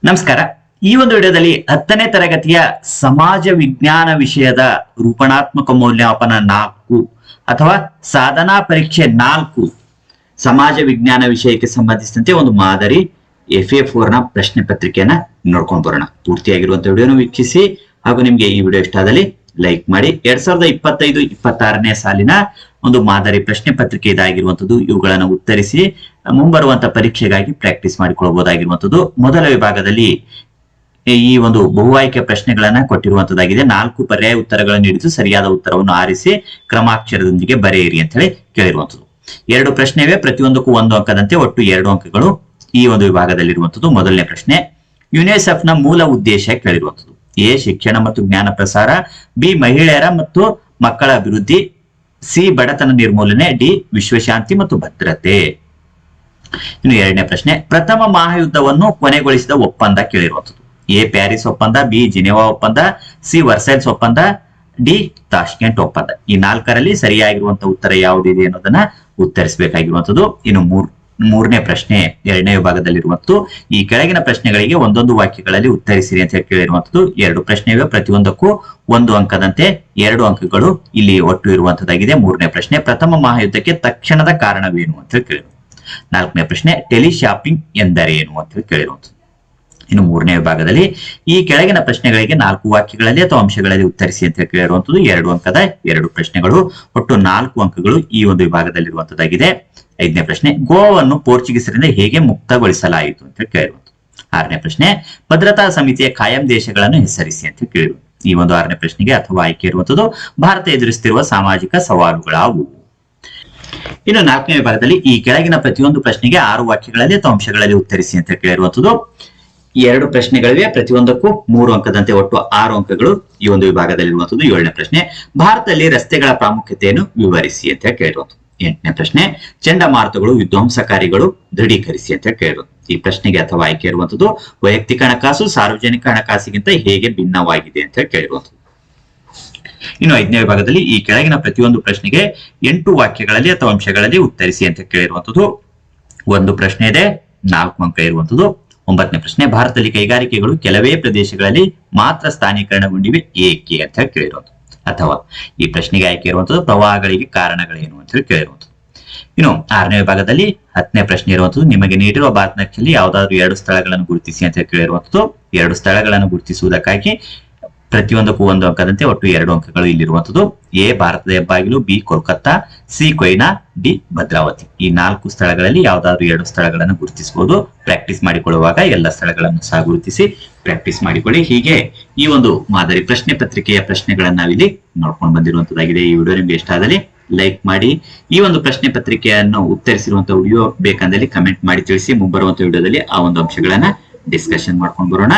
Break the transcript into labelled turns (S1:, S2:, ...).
S1: ನಮಸ್ಕಾರ. ಈ ಒಂದು ವಿಡಿಯೋದಲ್ಲಿ 10ನೇ ತರಗತಿಯ ಸಮಾಜ ವಿಜ್ಞಾನ ವಿಷಯದ ರೂಪಣಾತ್ಮಕ ಮೌಲ್ಯಮಾಪನ 4 ಅಥವಾ ಸಾಧನಾ ಪರೀಕ್ಷೆ 4 ಸಮಾಜ ವಿಜ್ಞಾನ ವಿಷಯಕ್ಕೆ ಸಂಬಂಧಿಸಿದಂತೆ ಒಂದು ಮಾದರಿ FA4 ನ ಪ್ರಶ್ನೆ ಪತ್ರಿಕೆಯನ್ನ ನೋಡ್ಕೊಂಡು ಬರೋಣ. ಪೂರ್ತಿಯಾಗಿರುವಂತಹ ವಿಡಿಯೋನ ವೀಕ್ಷಿಸಿ ಹಾಗೂ ನಿಮ್ಗೆ ಈ ವಿಡಿಯೋ ಇಷ್ಟ ಆದಲ್ಲಿ ಲೈಕ್ ಮಾಡಿ. 2025-26ನೇ ಸಾಲಿನ ಒಂದು ಮಾದರಿ ಪ್ರಶ್ನೆ ಪತ್ರಿಕೆ ಇದಾಗಿರುವಂತದ್ದು. ಇವುಗಳನ್ನು ಉತ್ತರಿಸಿ ಮುಂಬರುವಂತ ಪರೀಕ್ಷೆಗಾಗಿ ಪ್ರಾಕ್ಟೀಸ್ ಮಾಡಿಕೊಳ್ಳಬಹುದಾಗಿರುವಂತದ್ದು. ಮೊದಲ ವಿಭಾಗದಲ್ಲಿ ಈ ಒಂದು ಬಹು ಆಯ್ಕೆ ಪ್ರಶ್ನೆಗಳನ್ನ ಕೊಟ್ಟಿರುವಂತದ್ದಾಗಿದೆ. 4 ಪರ್ಯಾಯ ಉತ್ತರಗಳನ್ನು ನೀಡಿದ್ದು ಸರಿಯಾದ ಉತ್ತರವನ್ನು ಆರಿಸಿ ಕ್ರಮಾಕ್ಷರದೊಂದಿಗೆ ಬರೆಯಿರಿ ಅಂತ ಹೇಳಿ ಕೇಳಿರುವಂತದ್ದು. 2 ಪ್ರಶ್ನೆ ಇವೆ, ಪ್ರತಿಯೊಂದಕ್ಕೂ 1 ಅಂಕದಂತೆ ಒಟ್ಟು 2 ಅಂಕಗಳು ಈ ಒಂದು ವಿಭಾಗದಲ್ಲಿರುವಂತದ್ದು. ಮೊದಲನೇ ಪ್ರಶ್ನೆ, ಯುನಿಸೆಫ್ ನ ಮೂಲ ಉದ್ದೇಶ ಕೇಳಿರುವಂತದ್ದು. ಎ ಶಿಕ್ಷಣ ಮತ್ತು ಜ್ಞಾನ ಪ್ರಸಾರ, ಬಿ ಮಹಿಳೆಯರ ಮತ್ತು ಮಕ್ಕಳ ಅಭಿವೃದ್ಧಿ, ಸಿ ಬಡತನ ನಿರ್ಮೂಲನೆ, ಡಿ ವಿಶ್ವಶಾಂತಿ ಮತ್ತು ಭದ್ರತೆ. ಇನ್ನು 2ನೇ ಪ್ರಶ್ನೆ, ಪ್ರಥಮ ಮಹಾಯುದ್ಧವನ್ನು ಕೊನೆಗೊಳಿಸಿದ ಒಪ್ಪಂದ ಕೇಳಿರುವಂತದ್ದು. ಎ ಪ್ಯಾರಿಸ್ ಒಪ್ಪಂದ, ಬಿ ಜಿನೆವಾ ಒಪ್ಪಂದ, ಸಿ ವರ್ಸೈಲ್ಸ್ ಒಪ್ಪಂದ, ಡಿ ತಾಷ್ಕೆಂಟ್ ಒಪ್ಪಂದ. ಈ 4ರಲ್ಲಿ ಸರಿಯಾಗಿರುವಂತಹ ಉತ್ತರ ಯಾವುದಿದೆ ಅನ್ನೋದನ್ನ ಉತ್ತರಿಸಬೇಕಾಗಿರುವಂತದ್ದು. ಇನ್ನು ಮೂರನೇ ಪ್ರಶ್ನೆ 2ನೇ ವಿಭಾಗದಲ್ಲಿರುವಂತದ್ದು. ಈ ಕೆಳಗಿನ ಪ್ರಶ್ನೆಗಳಿಗೆ ಒಂದೊಂದು ವಾಕ್ಯಗಳಲ್ಲಿ ಉತ್ತರಿಸಿರಿ ಅಂತ ಕೇಳಿರುವಂತದ್ದು. 2 ಪ್ರಶ್ನೆ ಇವೆ, ಪ್ರತಿಯೊಂದಕ್ಕೂ 1 ಅಂಕದಂತೆ 2 ಅಂಕಗಳು ಇಲ್ಲಿ ಒಟ್ಟು ಇರುವಂತದ್ದಾಗಿದೆ. 3ನೇ ಪ್ರಶ್ನೆ, ಪ್ರಥಮ ಮಹಾಯುದ್ಧಕ್ಕೆ ತಕ್ಷಣದ ಕಾರಣವೇನು ಅಂತ ಕೇಳಿರು. 4ನೇ ಪ್ರಶ್ನೆ, ಟೆಲಿಶಾಪಿಂಗ್ ಎಂದರೇನು ಅಂತ ಕೇಳಿರುವಂತದ್ದು. ಇನ್ನು 3ನೇ ವಿಭಾಗದಲ್ಲಿ ಈ ಕೆಳಗಿನ ಪ್ರಶ್ನೆಗಳಿಗೆ 4 ವಾಕ್ಯಗಳಲ್ಲಿ ಅಥವಾ ಅಂಶಗಳಲ್ಲಿ ಉತ್ತರಿಸಿ ಅಂತ ಕೇಳಿರುವಂತದ್ದು. 2 ಅಂಕದ 2 ಪ್ರಶ್ನೆಗಳು, ಒಟ್ಟು 4 ಅಂಕಗಳು ಈ ಒಂದು ವಿಭಾಗದಲ್ಲಿರುವಂತದ್ದಾಗಿದೆ. 5ನೇ ಪ್ರಶ್ನೆ, ಗೋವಾವನ್ನು ಪೋರ್ಚುಗೀಸರಿಂದ ಹೇಗೆ ಮುಕ್ತಗೊಳಿಸಲಾಯಿತು ಅಂತ ಕೇಳಿರುವಂತದ್ದು. 6ನೇ ಪ್ರಶ್ನೆ, ಭದ್ರತಾ ಸಮಿತಿಯ ಕಾಯಂ ದೇಶಗಳನ್ನು ಹೆಸರಿಸಿ ಅಂತ ಕೇಳಿರು. ಈ ಒಂದು 6ನೇ ಪ್ರಶ್ನೆಗೆ ಅಥವಾ ಆಯ್ಕೆ ಇರುವಂತದ್ದು ಭಾರತ ಎದುರಿಸುತ್ತಿರುವ ಸಾಮಾಜಿಕ ಸವಾಲುಗಳಾವು. ಇನ್ನು 4ನೇ ವಿಭಾಗದಲ್ಲಿ ಈ ಕೆಳಗಿನ ಪ್ರತಿಯೊಂದು ಪ್ರಶ್ನೆಗೆ 6 ವಾಕ್ಯಗಳಲ್ಲಿ ಅಥವಾ ಅಂಶಗಳಲ್ಲಿ ಉತ್ತರಿಸಿ ಅಂತ ಕೇಳಿರುವಂತದ್ದು. 2 ಪ್ರಶ್ನೆಗಳಿವೆ, ಪ್ರತಿಯೊಂದಕ್ಕೂ 3 ಅಂಕದಂತೆ ಒಟ್ಟು 6 ಅಂಕಗಳು ಈ ಒಂದು ವಿಭಾಗದಲ್ಲಿರುವಂತದ್ದು. 7ನೇ ಪ್ರಶ್ನೆ, ಭಾರತದಲ್ಲಿ ರಸ್ತೆಗಳ ಪ್ರಾಮುಖ್ಯತೆಯನ್ನು ವಿವರಿಸಿ ಅಂತ ಕೇಳಿರುವಂತದ್ದು. 8ನೇ ಪ್ರಶ್ನೆ, ಚಂಡಮಾರುತಗಳು ವಿಧ್ವಂಸಕಾರಿಗಳು ದೃಢೀಕರಿಸಿ ಅಂತ ಕೇಳಿರೋದು. ಈ ಪ್ರಶ್ನೆಗೆ ಅಥವಾ ಆಯ್ಕೆ ಇರುವಂತದ್ದು ವೈಯಕ್ತಿಕ ಹಣಕಾಸು ಸಾರ್ವಜನಿಕ ಹಣಕಾಸಿಗಿಂತ ಹೇಗೆ ಭಿನ್ನವಾಗಿದೆ ಅಂತ ಕೇಳಿರುವಂತದ್ದು. ಇನ್ನು 5ನೇ ವಿಭಾಗದಲ್ಲಿ ಈ ಕೆಳಗಿನ ಪ್ರತಿಯೊಂದು ಪ್ರಶ್ನೆಗೆ 8 ವಾಕ್ಯಗಳಲ್ಲಿ ಅಥವಾ ಅಂಶಗಳಲ್ಲಿ ಉತ್ತರಿಸಿ ಅಂತ ಕೇಳಿರುವಂತದ್ದು. 1 ಪ್ರಶ್ನೆ ಇದೆ, 4 ಅಂಕ ಇರುವಂತದ್ದು. 9ನೇ ಪ್ರಶ್ನೆ, ಭಾರತದಲ್ಲಿ ಕೈಗಾರಿಕೆಗಳು ಕೆಲವೇ ಪ್ರದೇಶಗಳಲ್ಲಿ ಮಾತ್ರ ಸ್ಥಾನೀಕರಣಗೊಂಡಿವೆ ಏಕೆ ಅಂತ ಕೇಳಿರುವಂತದ್ದು. ಅಥವಾ ಈ ಪ್ರಶ್ನೆಗೆ ಆಯ್ಕೆ ಇರುವಂತದ್ದು ಪ್ರವಾಹಗಳಿಗೆ ಕಾರಣಗಳೇನು ಅಂತ ಹೇಳಿ ಕೇಳಿರುವಂತದ್ದು. ಇನ್ನು 6ನೇ ವಿಭಾಗದಲ್ಲಿ 10ನೇ ಪ್ರಶ್ನೆ ಇರುವಂತದ್ದು, ನಿಮಗೆ ನೀಡಿರುವ ಭಾರತ ನಕ್ಷೆಯಲ್ಲಿ ಯಾವ್ದಾದ್ರು 2 ಸ್ಥಳಗಳನ್ನು ಗುರುತಿಸಿ ಅಂತ ಕೇಳಿರುವಂತದ್ದು. 2 ಸ್ಥಳಗಳನ್ನು ಗುರುತಿಸುವುದಕ್ಕಾಗಿ ಪ್ರತಿಯೊಂದಕ್ಕೂ 1 ಅಂಕದಂತೆ ಒಟ್ಟು 2 ಅಂಕಗಳು ಇಲ್ಲಿರುವಂತದ್ದು. ಎ ಭಾರತದ ಹೆಬ್ಬಾಗಿಲು, B Kolkata, C Koyna, D Bhadravati. ಈ 4 ಸ್ಥಳಗಳಲ್ಲಿ ಯಾವ್ದಾದ್ರು 2 ಸ್ಥಳಗಳನ್ನು ಗುರುತಿಸಬಹುದು. ಪ್ರಾಕ್ಟೀಸ್ ಮಾಡಿಕೊಳ್ಳುವಾಗ ಎಲ್ಲ ಸ್ಥಳಗಳನ್ನು ಸಹ ಗುರುತಿಸಿ ಪ್ರಾಕ್ಟೀಸ್ ಮಾಡಿಕೊಳ್ಳಿ. ಹೀಗೆ ಈ ಒಂದು ಮಾದರಿ ಪ್ರಶ್ನೆ ಪತ್ರಿಕೆಯ ಪ್ರಶ್ನೆಗಳನ್ನ ನಾವಿಲ್ಲಿ ನೋಡ್ಕೊಂಡು ಬಂದಿರುವಂತದ್ದಾಗಿದೆ. ಈ ವಿಡಿಯೋ ನಿಮ್ಗೆ ಇಷ್ಟ ಆದಲ್ಲಿ ಲೈಕ್ ಮಾಡಿ. ಈ ಒಂದು ಪ್ರಶ್ನೆ ಪತ್ರಿಕೆಯನ್ನು ಉತ್ತರಿಸಿರುವಂತಹ ವಿಡಿಯೋ ಬೇಕಂದಲ್ಲಿ ಕಮೆಂಟ್ ಮಾಡಿ ತಿಳಿಸಿ. ಮುಂಬರುವಂತಹ ವಿಡಿಯೋದಲ್ಲಿ ಆ ಒಂದು ಅಂಶಗಳನ್ನ ಡಿಸ್ಕಷನ್ ಮಾಡ್ಕೊಂಡು ಬರೋಣ.